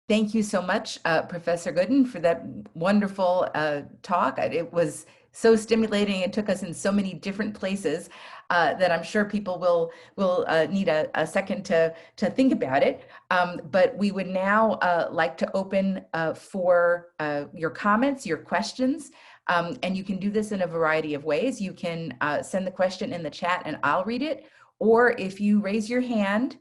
Thank you so much, Professor Goodin, for that wonderful talk. It was so stimulating. It took us in so many different places that I'm sure people will need a second to think about it. But we would now like to open for your comments, your questions. And you can do this in a variety of ways. You can send the question in the chat and I'll read it. Or if you raise your hand,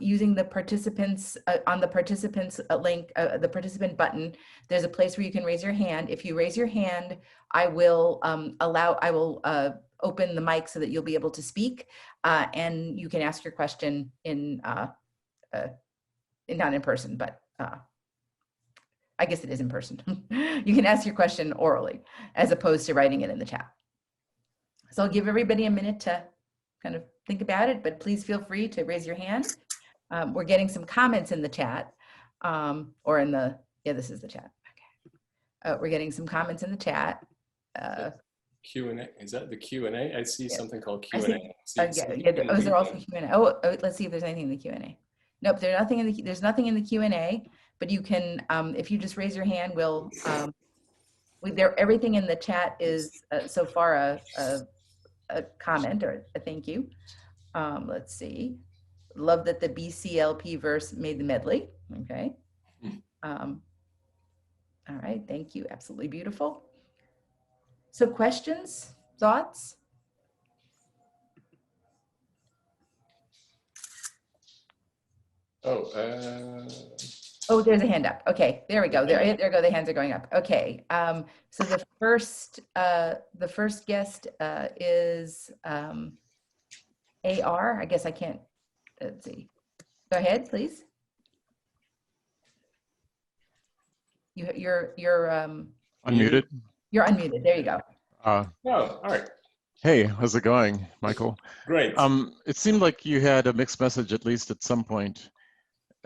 using the participants on the participants link, the participant button, there's a place where you can raise your hand. If you raise your hand, I will open the mic so that you'll be able to speak, and you can ask your question in not in person, but I guess it is in person. You can ask your question orally as opposed to writing it in the chat. So I'll give everybody a minute to kind of think about it, but please feel free to raise your hand. We're getting some comments in the chat, or in the, yeah, this is the chat. Okay. We're getting some comments in the chat. Q&A, is that the Q&A? I see something called I Q&A. yeah. Oh, is there also Q&A? Oh, let's see if there's anything in the Q&A. Nope, there's nothing in the Q&A, but you can, if you just raise your hand, we'll, everything in the chat is so far a comment or a thank you. Let's see. Love that the BCLP verse made the medley. Okay. All right. Thank you. Absolutely beautiful. So questions, thoughts? Oh, there's a hand up. Okay, there we go. There go. The hands are going up. Okay. So the first guest is AR. I guess I can't. Let's see. Go ahead, please. You're unmuted. You're unmuted. There you go. Oh, all right. Hey, how's it going, Michael? Great. It seemed like you had a mixed message, at least at some point.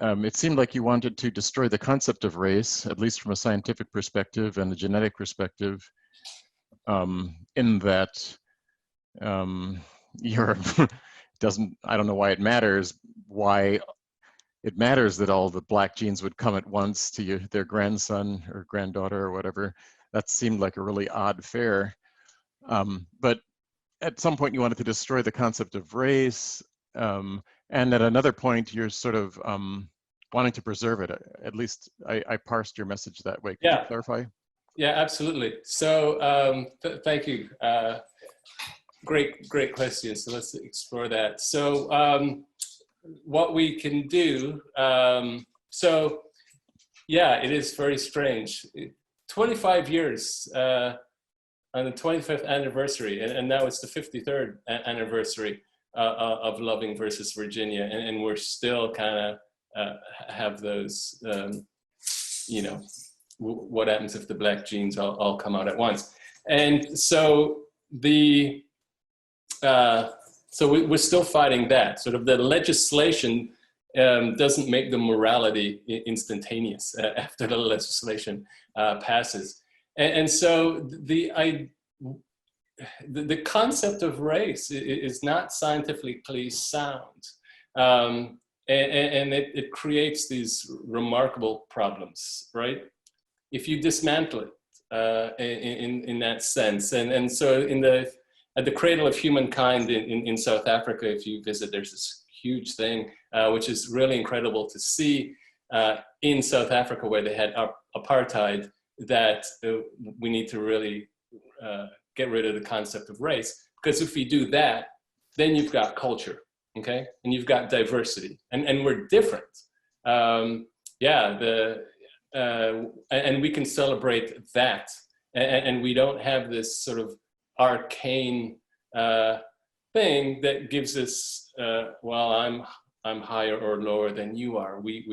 It seemed like you wanted to destroy the concept of race, at least from a scientific perspective and a genetic perspective, in that you're I don't know why it matters, that all the black genes would come at once to their grandson or granddaughter or whatever. That seemed like a really odd fare. But at some point you wanted to destroy the concept of race, and at another point you're sort of wanting to preserve it. At least I parsed your message that way. Could you clarify? Yeah, absolutely. So thank you. Great question. So let's explore that. So what we can do, so yeah, it is very strange. 25 years on the 25th anniversary, and now it's the 53rd anniversary of Loving versus Virginia, and we're still kind of have those, you know, what happens if the black genes all come out at once. And so so we're still fighting that. Sort of the legislation doesn't make the morality instantaneous after the legislation passes. And so the concept of race is not scientifically sound. And it creates these remarkable problems, right? If you dismantle it in that sense. And so at the cradle of humankind in South Africa, if you visit, there's this huge thing, which is really incredible to see in South Africa, where they had apartheid, that we need to really get rid of the concept of race. Because if you do that, then you've got culture, okay? And you've got diversity, and we're different. And we can celebrate that. And we don't have this sort of arcane thing that gives us, well, I'm higher or lower than you are. We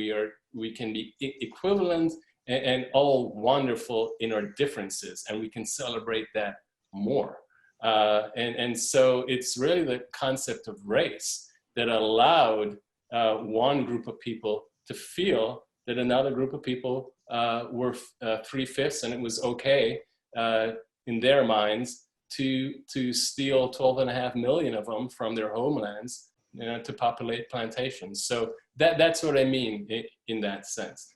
can be equivalent and all wonderful in our differences, and we can celebrate that more. And so it's really the concept of race that allowed one group of people to feel that another group of people were 3/5, and it was okay in their minds to steal 12.5 million of them from their homelands, you know, to populate plantations. So that's what I mean in that sense.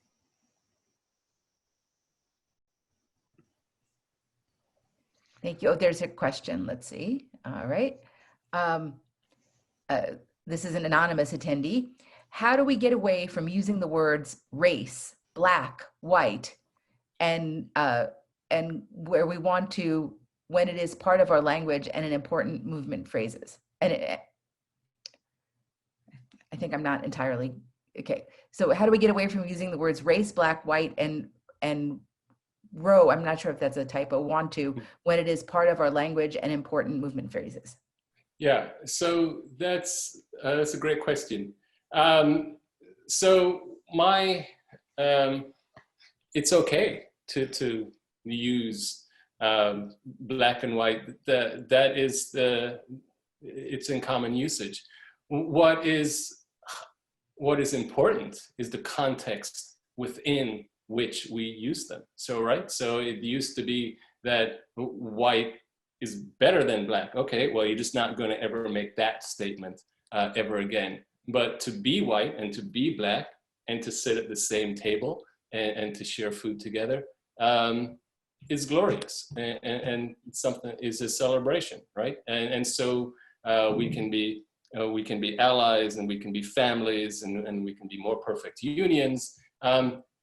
Thank you. Oh, there's a question. Let's see. All right. Um, this is an anonymous attendee. How do we get away from using the words race, black, white, and where we want to, when it is part of our language and an important movement phrases? And I think I'm not entirely okay. So how do we get away from using the words race, black, white, and row? I'm not sure if that's a typo. Want to, when it is part of our language and important movement phrases. Yeah, so that's a great question. So it's okay to use black and white. That is it's in common usage. What is important is the context within which we use them. So, right, so it used to be that white is better than black. Okay, well, you're just not going to ever make that statement ever again. But to be white and to be black and to sit at the same table and to share food together is glorious, and something is a celebration, right? And so we can be allies, and we can be families, and we can be more perfect unions.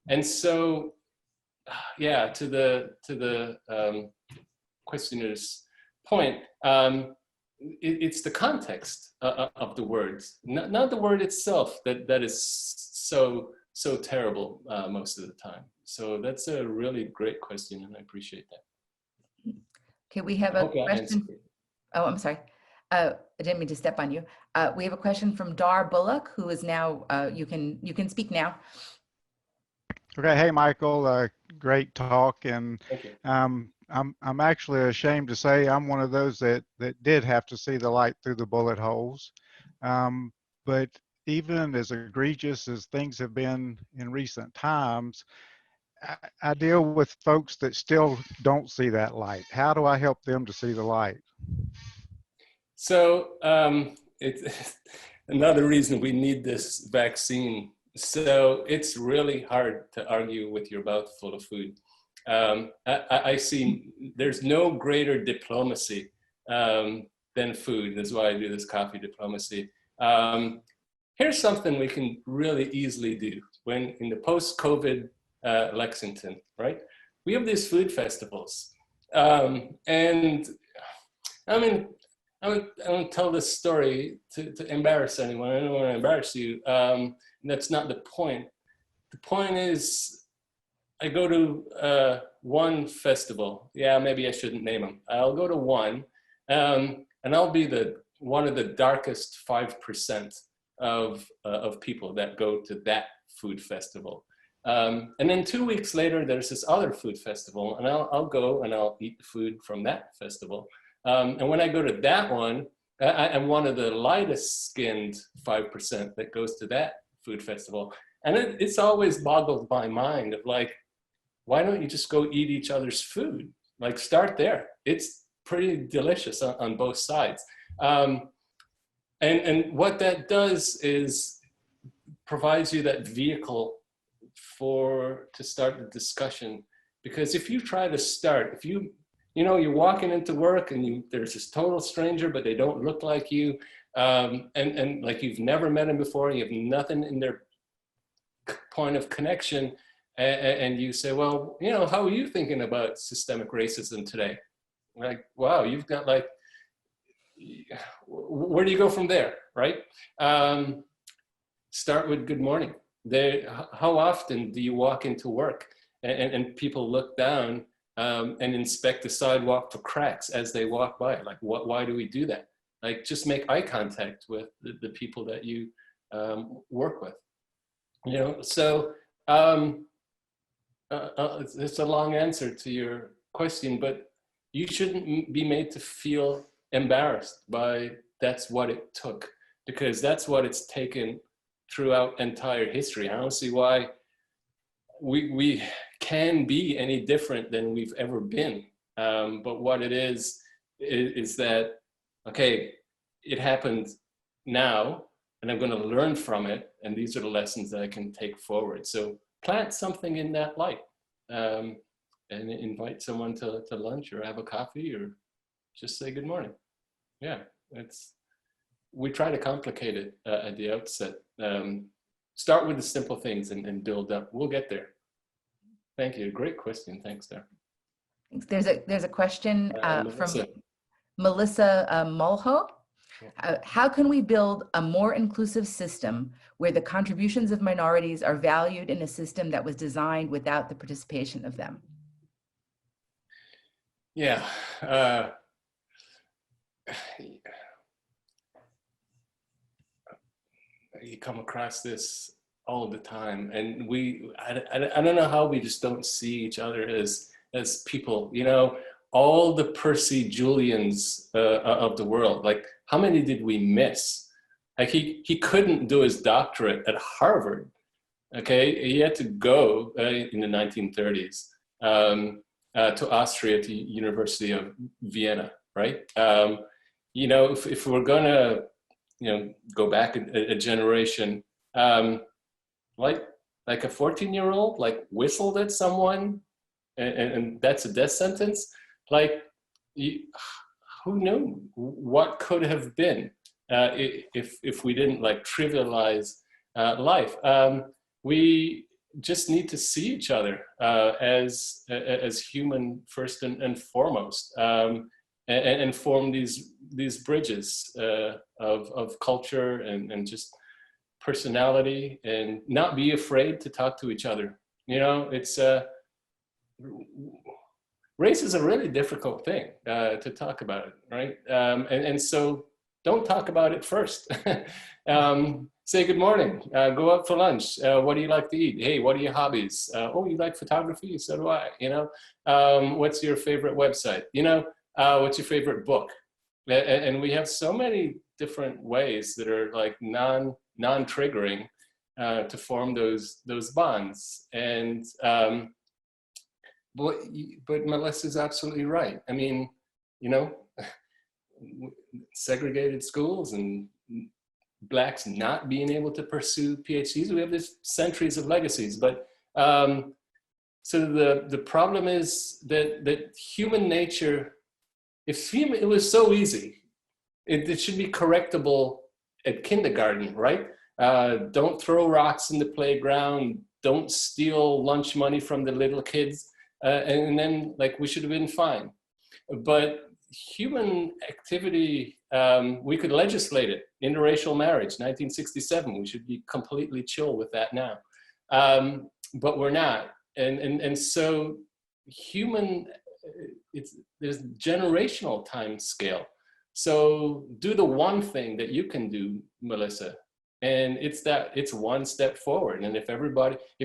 And so, yeah, to the questioner's point, it's the context of the words, not the word itself that is so terrible most of the time. So that's a really great question, and I appreciate that. Okay, we have a question. Oh, I'm sorry. I didn't mean to step on you. We have a question from Dar Bullock, who is now, you can speak now. Okay, hey Michael, great talk, and Thank you. I'm actually ashamed to say I'm one of those that did have to see the light through the bullet holes. But even as egregious as things have been in recent times, I deal with folks that still don't see that light. How do I help them to see the light? So it's another reason we need this vaccine. So it's really hard to argue with your mouth full of food. I see there's no greater diplomacy than food. That's why I do this coffee diplomacy. Here's something we can really easily do when in the post-COVID Lexington, right? We have these food festivals. And I mean, I don't tell this story to embarrass anyone. I don't want to embarrass you. That's not the point. The point is, I go to one festival. Yeah, maybe I shouldn't name them. I'll go to one, and I'll be one of the darkest 5% of people that go to that food festival. And then 2 weeks later, there's this other food festival, and I'll go and I'll eat the food from that festival. And when I go to that one, I'm one of the lightest skinned 5% that goes to that food festival. And it's always boggled my mind of like, why don't you just go eat each other's food? Like, start there. It's pretty delicious on both sides. And what that does is provides you that vehicle to start the discussion. Because if you try to start, if you're walking into work and there's this total stranger, but they don't look like you, and like you've never met them before, you have nothing in their point of connection, and you say, well, how are you thinking about systemic racism today? Like, wow, you've got like, where do you go from there, right? Start with good morning. How often do you walk into work and people look down and inspect the sidewalk for cracks as they walk by? Like, why do we do that? Like, just make eye contact with the people that you work with. So it's a long answer to your question, but you shouldn't be made to feel embarrassed by that's what it took, because that's what it's taken throughout entire history. I don't see why we can be any different than we've ever been. But what it is that, okay, it happened now, and I'm going to learn from it, and these are the lessons that I can take forward. So plant something in that light. and invite someone to lunch or have a coffee or just say good morning. Yeah, we try to complicate it at the outset. Start with the simple things and build up. We'll get there. Thank you. Great question. Thanks, Sarah. There's a question from Melissa. Melissa Mulho. How can we build a more inclusive system where the contributions of minorities are valued in a system that was designed without the participation of them? Yeah. You come across this all the time, and I don't know how we just don't see each other as people, you know, all the Percy Julians of the world. Like, how many did we miss? Like, he couldn't do his doctorate at Harvard. Okay, he had to go in the 1930s to Austria, to University of Vienna, right? You know, if we're gonna, you know, go back a generation, like a 14-year-old, like, whistled at someone, and that's a death sentence. Like, who knew what could have been if we didn't, like, trivialize life? We just need to see each other as human first and foremost, and form these bridges of culture and just personality, and not be afraid to talk to each other. You know, it's race is a really difficult thing to talk about, right? And so don't talk about it first. Say good morning, go out for lunch. What do you like to eat? Hey, what are your hobbies? Oh, you like photography? So do I, you know? What's your favorite website? You know, what's your favorite book? And we have so many different ways that are, like, non-triggering to form those bonds. And but Melissa's absolutely right. I mean, you know, segregated schools and Blacks not being able to pursue PhDs, we have this centuries of legacies. But so the problem is that human nature, it was so easy, it should be correctable at kindergarten, right? Don't throw rocks in the playground, don't steal lunch money from the little kids, and then, like, we should have been fine. But human activity, we could legislate it. Interracial marriage, 1967, we should be completely chill with that now. But we're not. And so human, there's generational time scale. So do the one thing that you can do, Melissa, and it's one step forward. And if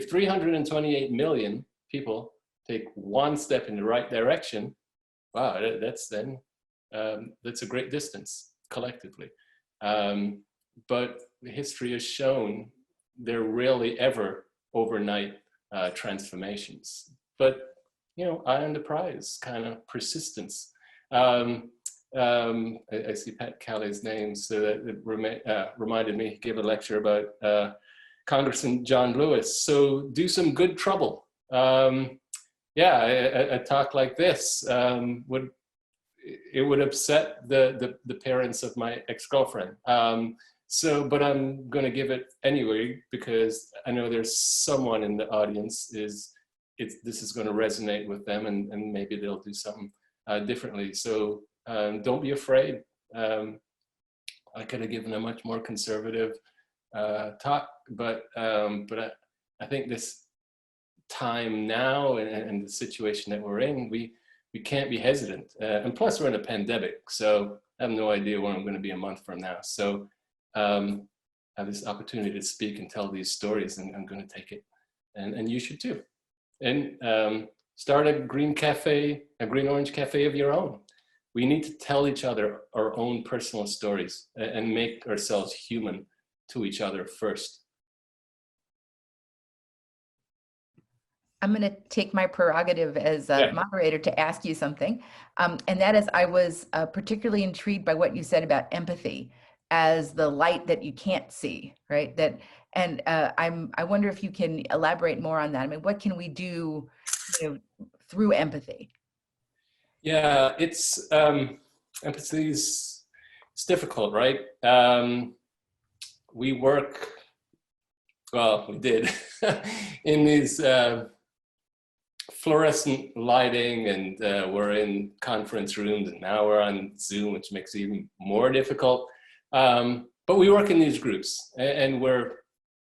328 million people take one step in the right direction, wow, that's a great distance collectively. But history has shown there rarely ever overnight transformations. But, you know, eye on the prize, kind of persistence. I see Pat Calley's name, so that reminded me. He gave a lecture about Congressman John Lewis. So do some good trouble. Yeah, a talk like this would upset the parents of my ex-girlfriend. But I'm going to give it anyway, because I know there's someone in the audience this is going to resonate with them, and maybe they'll do something differently. So don't be afraid. I could have given a much more conservative talk, but I think this time now and the situation that we're in, we can't be hesitant. And plus, we're in a pandemic, so I have no idea where I'm going to be a month from now. So I have this opportunity to speak and tell these stories, and I'm going to take it. And you should too. And start a green orange cafe of your own. We need to tell each other our own personal stories and make ourselves human to each other first. I'm going to take my prerogative as a moderator to ask you something. And that is, I was particularly intrigued by what you said about empathy as the light that you can't see, right? I wonder if you can elaborate more on that. I mean, what can we do, you know, through empathy? Yeah, it's empathy is it's difficult, right? We work, well, we did in these fluorescent lighting, and we're in conference rooms, and now we're on Zoom, which makes it even more difficult. But we work in these groups, and we're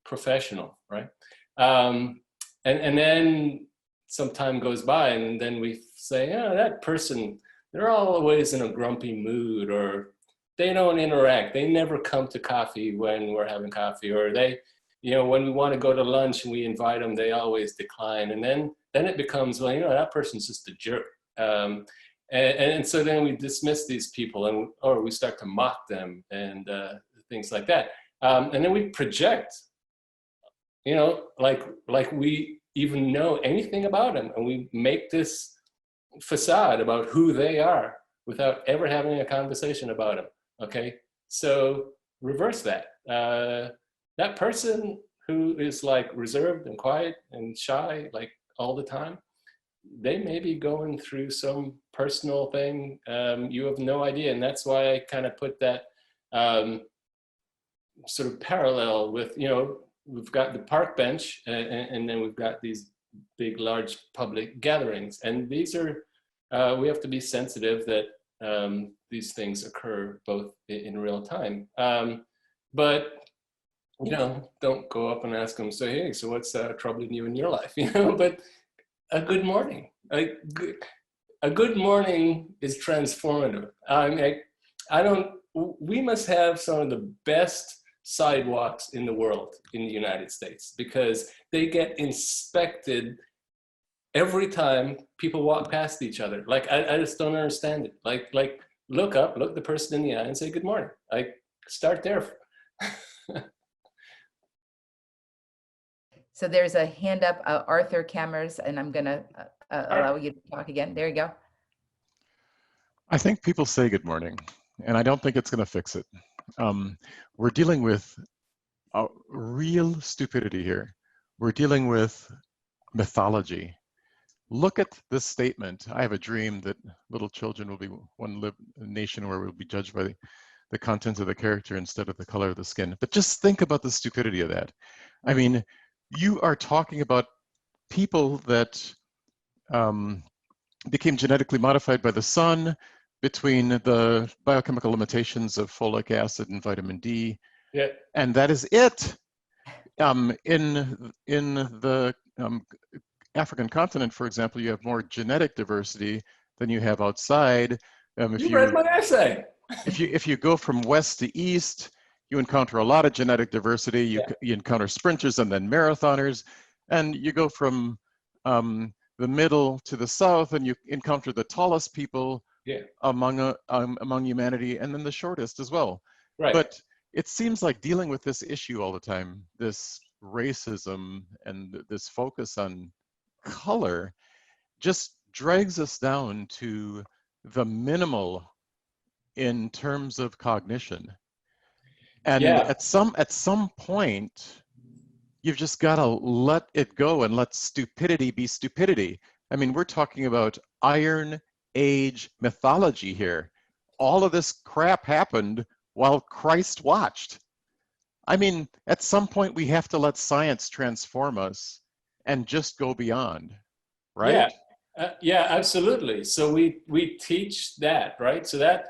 professional, right? And then some time goes by, and then we say, oh, that person, they're always in a grumpy mood, or they don't interact. They never come to coffee when we're having coffee, or they, you know, when we want to go to lunch and we invite them, they always decline. And then it becomes, well, you know, that person's just a jerk. And so then we dismiss these people, or we start to mock them, and things like that. And then we project, you know, like we even know anything about them, and we make this facade about who they are without ever having a conversation about them. Okay, so reverse that. That person who is like reserved and quiet and shy, like all the time, they may be going through some personal thing. You have no idea, and that's why I kind of put that sort of parallel with, you know, we've got the park bench, and then we've got these big, large public gatherings, and these are we have to be sensitive that these things occur both in real time. But you know, don't go up and ask them, say, hey, so what's troubling you in your life? You know, but a good morning. A good morning is transformative. I mean, we must have some of the best sidewalks in the world in the United States, because they get inspected every time people walk past each other. Like, I just don't understand it. Like look up, look the person in the eye and say, good morning. Like, start there. So there's a hand up, Arthur Cameras, and I'm gonna allow you to talk again. There you go. I think people say good morning, and I don't think it's going to fix it. We're dealing with a real stupidity here. We're dealing with mythology. Look at this statement. I have a dream that little children will be a nation where we'll be judged by the content of the character instead of the color of the skin. But just think about the stupidity of that. I mean, you are talking about people that became genetically modified by the sun, between the biochemical limitations of folic acid and vitamin D. Yeah. And that is it. In the African continent, for example, you have more genetic diversity than you have outside. You read my essay. If you go from west to east, you encounter a lot of genetic diversity. You encounter sprinters and then marathoners, and you go from the middle to the south, and you encounter the tallest people among humanity, and then the shortest as well. Right. But it seems like dealing with this issue all the time, this racism and this focus on color, just drags us down to the minimal in terms of cognition. And at some point, you've just got to let it go and let stupidity be stupidity. I mean, we're talking about Iron Age mythology here. All of this crap happened while Christ watched. I mean, at some point we have to let science transform us and just go beyond, right? Yeah, absolutely. So we teach that, right? So that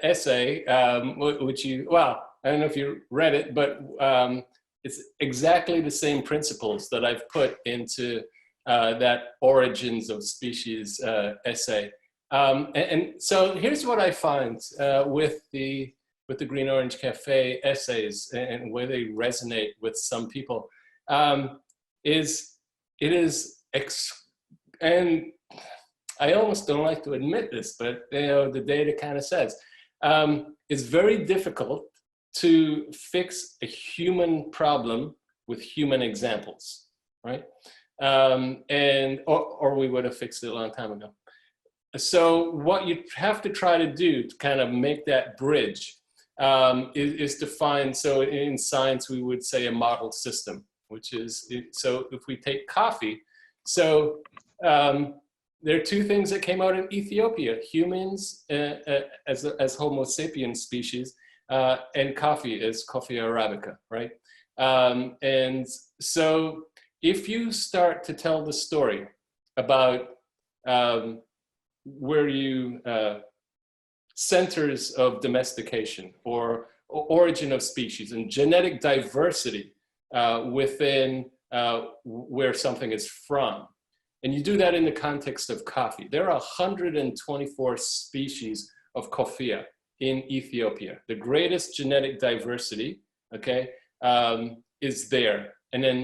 essay, which I don't know if you read it, but it's exactly the same principles that I've put into that Origins of Species essay. And so here's what I find with the Green Orange Cafe essays and where they resonate with some people, and I almost don't like to admit this, but you know, the data kind of says, it's very difficult to fix a human problem with human examples, right? Or we would have fixed it a long time ago. So what you have to try to do to kind of make that bridge is to find, so in science we would say a model system, which is, so if we take coffee, So there are two things that came out in Ethiopia: humans as Homo sapiens species, and coffee as Coffea arabica, right? And so if you start to tell the story about where you centers of domestication or origin of species and genetic diversity within where something is from, and you do that in the context of coffee, there are 124 species of coffea in Ethiopia. The greatest genetic diversity, okay, is there. And then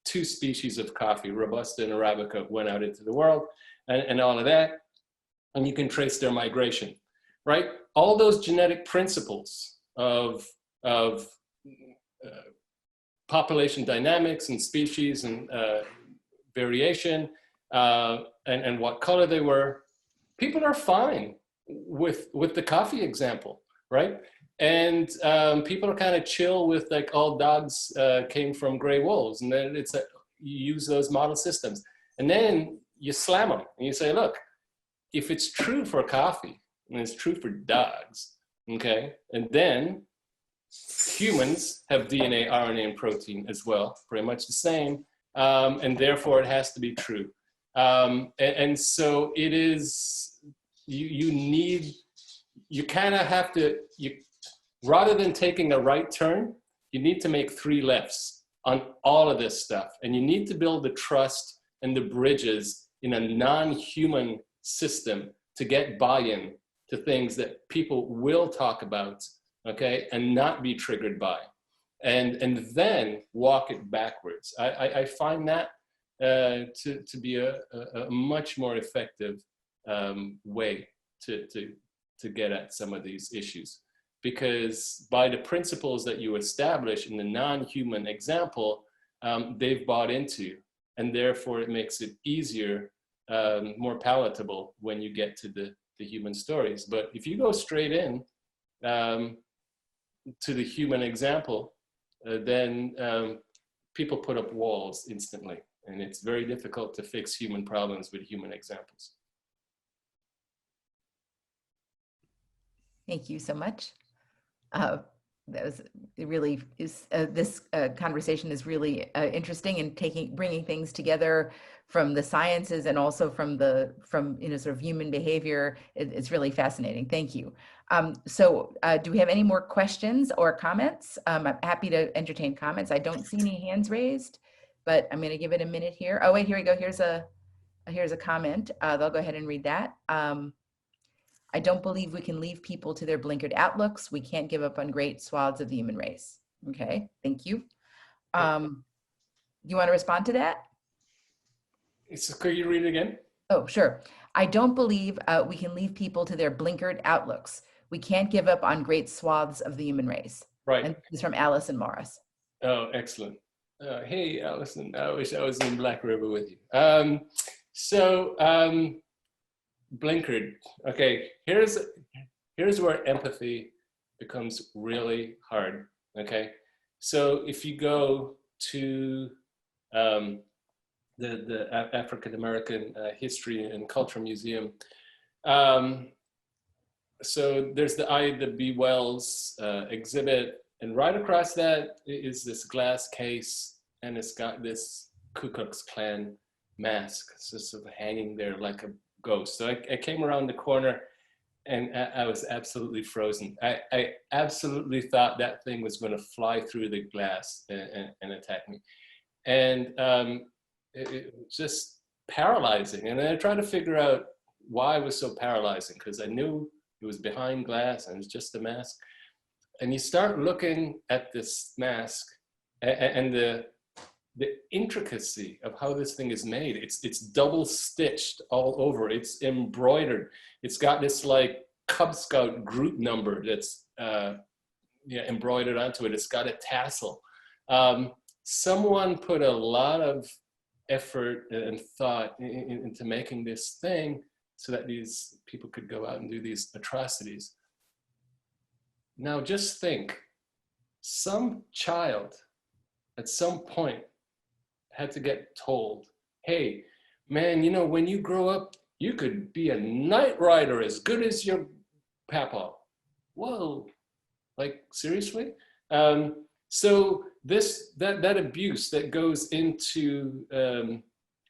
2 species of coffee, Robusta and Arabica, went out into the world, and all of that. And you can trace their migration, right? All those genetic principles of population dynamics and species and variation, and what color they were, people are fine with the coffee example, right? And people are kind of chill with, like, all dogs came from gray wolves, and then it's you use those model systems, and then you slam them and you say, look, if it's true for coffee and it's true for dogs, okay, and then humans have DNA, RNA, and protein as well, pretty much the same, and therefore it has to be true. And so it is, you kind of have to, rather than taking a right turn, you need to make 3 lefts on all of this stuff. And you need to build the trust and the bridges in a non-human system to get buy-in to things that people will talk about, okay, and not be triggered by. And then walk it backwards. I find that to be a much more effective way to get at some of these issues. Because by the principles that you establish in the non-human example, they've bought into, and therefore it makes it easier, more palatable when you get to the human stories. But if you go straight in to the human example, then people put up walls instantly, and it's very difficult to fix human problems with human examples. Thank you so much. That was, it really is, this conversation is really interesting, and bringing things together from the sciences and also from sort of human behavior. It's really fascinating. Thank you. So do we have any more questions or comments? I'm happy to entertain comments. I don't see any hands raised, but I'm going to give it a minute here. Oh wait, here we go. Here's a comment. I'll go ahead and read that. I don't believe we can leave people to their blinkered outlooks. We can't give up on great swaths of the human race. Okay, thank you. You want to respond to that? Could you read it again? Oh, sure. I don't believe we can leave people to their blinkered outlooks. We can't give up on great swaths of the human race. Right. And this is from Allison Morris. Oh, excellent. Hey, Allison, I wish I was in Black River with you. Blinkered. Okay, here's where empathy becomes really hard. Okay, so if you go to the African American History and Culture Museum, so there's the Ida B. Wells exhibit, and right across that is this glass case, and it's got this Ku Klux Klan mask, it's just sort of hanging there like a ghost. So I came around the corner, and I was absolutely frozen. I absolutely thought that thing was going to fly through the glass and attack me. And it was just paralyzing. And then I tried to figure out why it was so paralyzing, because I knew it was behind glass and it was just a mask. And you start looking at this mask and the intricacy of how this thing is made. It's double stitched all over. It's embroidered. It's got this like Cub Scout group number that's embroidered onto it. It's got a tassel. Someone put a lot of effort and thought into making this thing so that these people could go out and do these atrocities. Now just think, some child at some point had to get told, hey, man, you know, when you grow up, you could be a night rider as good as your papa. Whoa, like seriously? So that abuse that goes into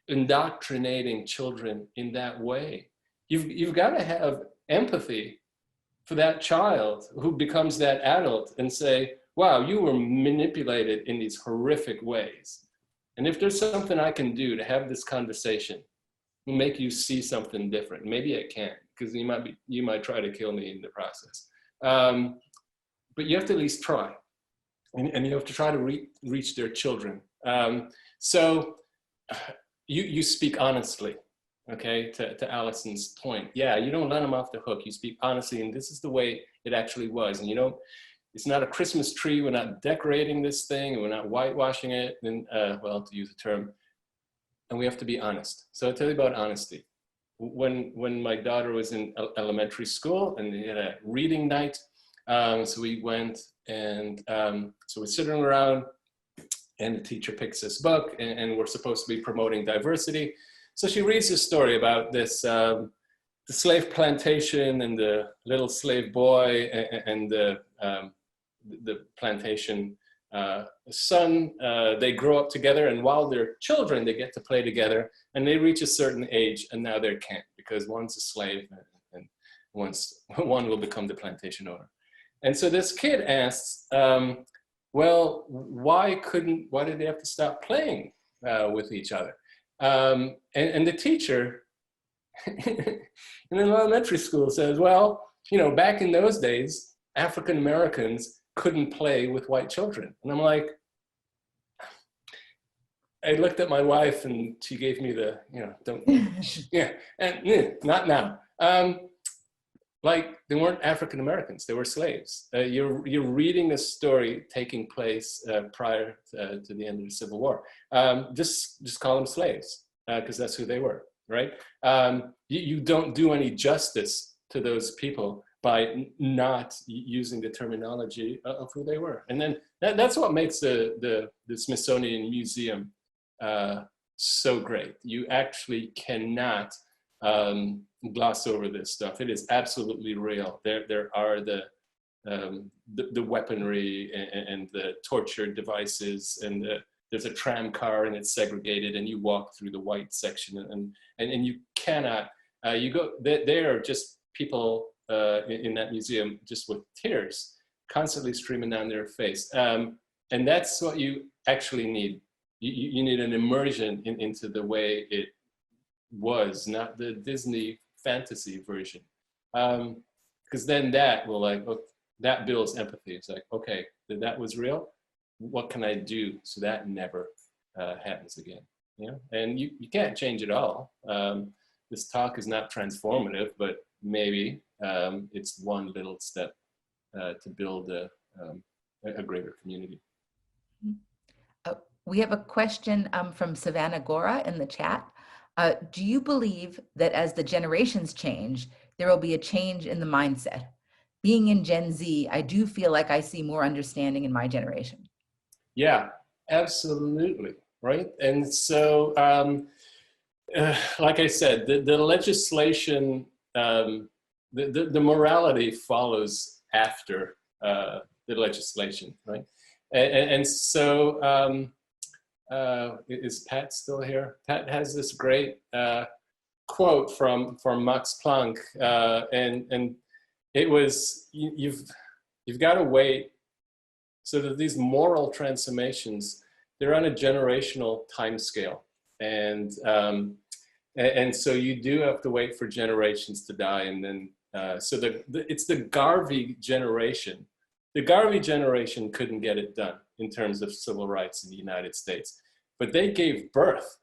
indoctrinating children in that way, you've got to have empathy for that child who becomes that adult and say, wow, you were manipulated in these horrific ways. And if there's something I can do to have this conversation, make you see something different, maybe I can, because you might try to kill me in the process. But you have to at least try, and you have to try to reach their children. So you speak honestly, okay, to Allison's point. Yeah, you don't let them off the hook. You speak honestly, and this is the way it actually was. And you don't, it's not a Christmas tree. We're not decorating this thing, and we're not whitewashing it, and well, to use a term. And we have to be honest. So I'll tell you about honesty. When my daughter was in elementary school and they had a reading night, so we went and so we're sitting around and the teacher picks this book and we're supposed to be promoting diversity. So she reads this story about this, the slave plantation and the little slave boy and the plantation son. They grow up together, and while they're children, they get to play together, and they reach a certain age, and now they can't because one's a slave and one will become the plantation owner. And so this kid asks, well, why did they have to stop playing with each other? And the teacher in an elementary school says, well, you know, back in those days, African Americans couldn't play with white children. And I'm like, I looked at my wife and she gave me the, you know, don't, yeah, and not now. Like they weren't African Americans, they were slaves. You're reading a story taking place prior to the end of the Civil War. Just call them slaves because that's who they were, right? You don't do any justice to those people by not using the terminology of who they were. And then that's what makes the Smithsonian Museum so great. You actually cannot gloss over this stuff. It is absolutely real. There are the weaponry and the torture devices, and there's a tram car and it's segregated, and you walk through the white section, and you cannot, you go, there are just people in that museum just with tears constantly streaming down their face. And that's what you actually need. You need an immersion into the way it was, not the Disney fantasy version. Because then that will that builds empathy. It's like, okay, that was real. What can I do so that never happens again? You know, and you can't change it all. This talk is not transformative, but maybe it's one little step to build a greater community. We have a question from Savannah Gora in the chat. Do you believe that as the generations change, there will be a change in the mindset? Being in Gen Z, I do feel like I see more understanding in my generation. Yeah, absolutely, right? And so, like I said, the legislation, the morality follows after the legislation, right? And so, is Pat still here? Pat has this great quote from Max Planck, and it was, you've got to wait. So that these moral transformations, they're on a generational time scale, and so you do have to wait for generations to die, and then so it's the Garvey generation. The Garvey generation couldn't get it done in terms of civil rights in the United States, but they gave birth,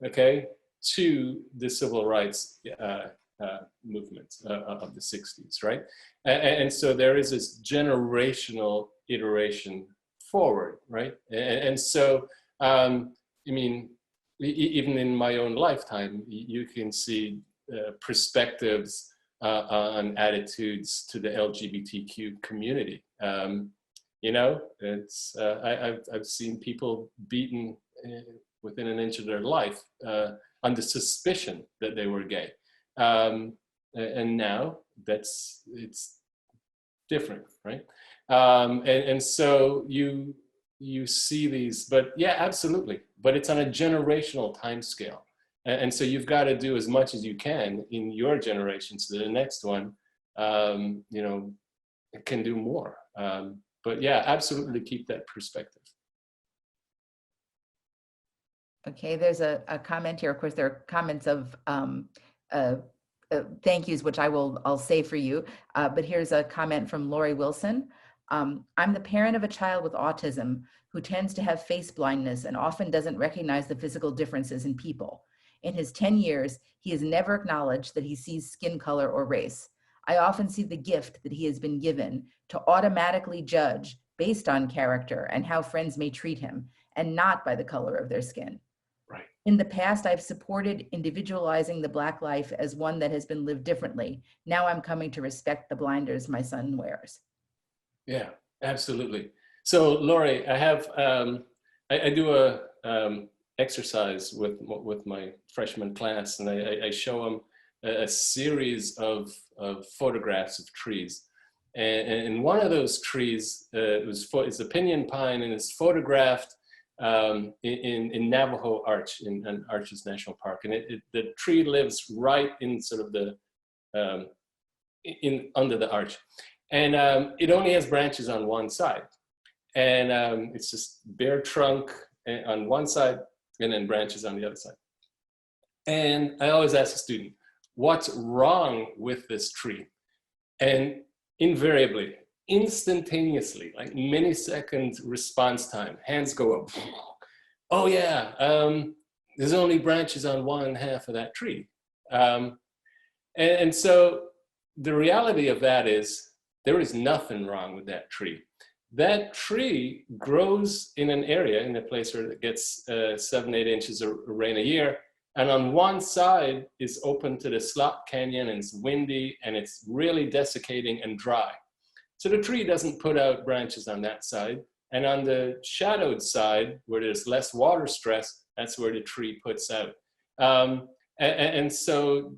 okay, to the civil rights movement of the 60s, right? And so there is this generational iteration forward, right? And so, I mean, even in my own lifetime, you can see perspectives on attitudes to the LGBTQ community. You know, it's I've seen people beaten within an inch of their life under suspicion that they were gay. And now it's different, right? And so you see these, but yeah, absolutely. But it's on a generational time scale. And so you've got to do as much as you can in your generation so the next one, you know, can do more. But yeah, absolutely keep that perspective. Okay, there's a comment here. Of course, there are comments of thank yous, which I'll say for you. But here's a comment from Lori Wilson. I'm the parent of a child with autism who tends to have face blindness and often doesn't recognize the physical differences in people. In his 10 years, he has never acknowledged that he sees skin color or race. I often see the gift that he has been given to automatically judge based on character and how friends may treat him, and not by the color of their skin. Right. In the past, I've supported individualizing the Black life as one that has been lived differently. Now I'm coming to respect the blinders my son wears. Yeah, absolutely. So Lori, I have, I do a exercise with my freshman class, and I show them a series of photographs of trees. And one of those trees is a pinyon pine, and it's photographed in Navajo Arch, in Arches National Park. And the tree lives right in sort of the, under the arch. And it only has branches on one side. And it's just bare trunk on one side and then branches on the other side. And I always ask a student, what's wrong with this tree? And invariably, instantaneously, like millisecond response time, hands go up. Oh yeah, there's only branches on one half of that tree. And so the reality of that is there is nothing wrong with that tree. That tree grows in an area, in a place where it gets 7-8 inches of rain a year. And on one side is open to the Slot Canyon, and it's windy, and it's really desiccating and dry. So the tree doesn't put out branches on that side. And on the shadowed side, where there's less water stress, that's where the tree puts out. And so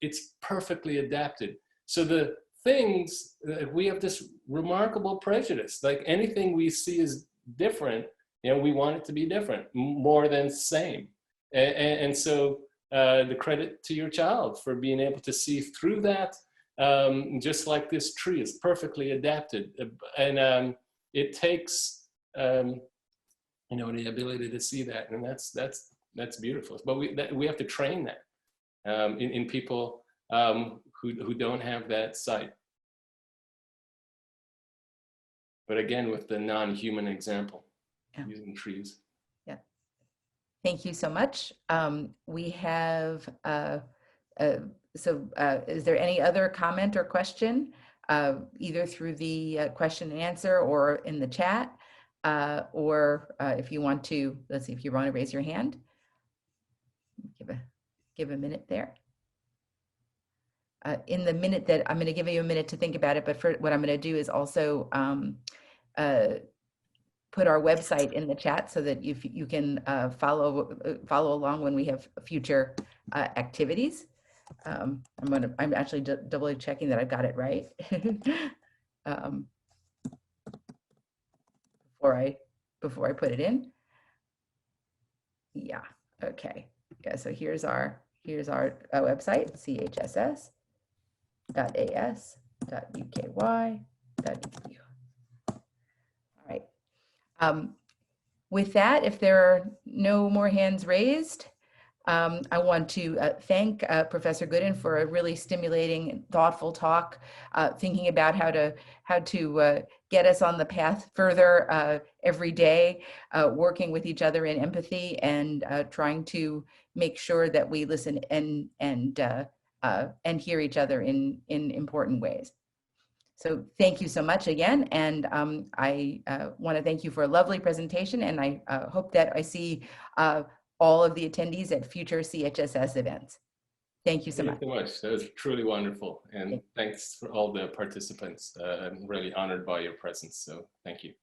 it's perfectly adapted. So the things, we have this remarkable prejudice, like anything we see is different, you know, we want it to be different, more than same. And so the credit to your child for being able to see through that, just like this tree is perfectly adapted. And it takes, you know, the ability to see that, and that's beautiful. But we have to train that in people who don't have that sight. But again, with the non-human example, yeah, using trees. Yeah. Thank you so much. We have, is there any other comment or question, either through the question and answer or in the chat, or if you want to, let's see, if you want to raise your hand, give a minute there. In the minute that I'm going to give you a minute to think about it, but for what I'm going to do is also put our website in the chat so that you can follow along when we have future activities. I'm actually doubly checking that I've got it right before I put it in. Yeah. Okay. Yeah. So here's our website, chss.as.uky.edu. All right. With that, if there are no more hands raised, I want to thank Professor Goodin for a really stimulating, thoughtful talk, thinking about how to get us on the path further every day, working with each other in empathy, and trying to make sure that we listen and hear each other in important ways. So thank you so much again, and I want to thank you for a lovely presentation, and I hope that I see all of the attendees at future CHSS events. Thank you so much. Thank you so much. That was truly wonderful, and thanks for all the participants. I'm really honored by your presence, so thank you.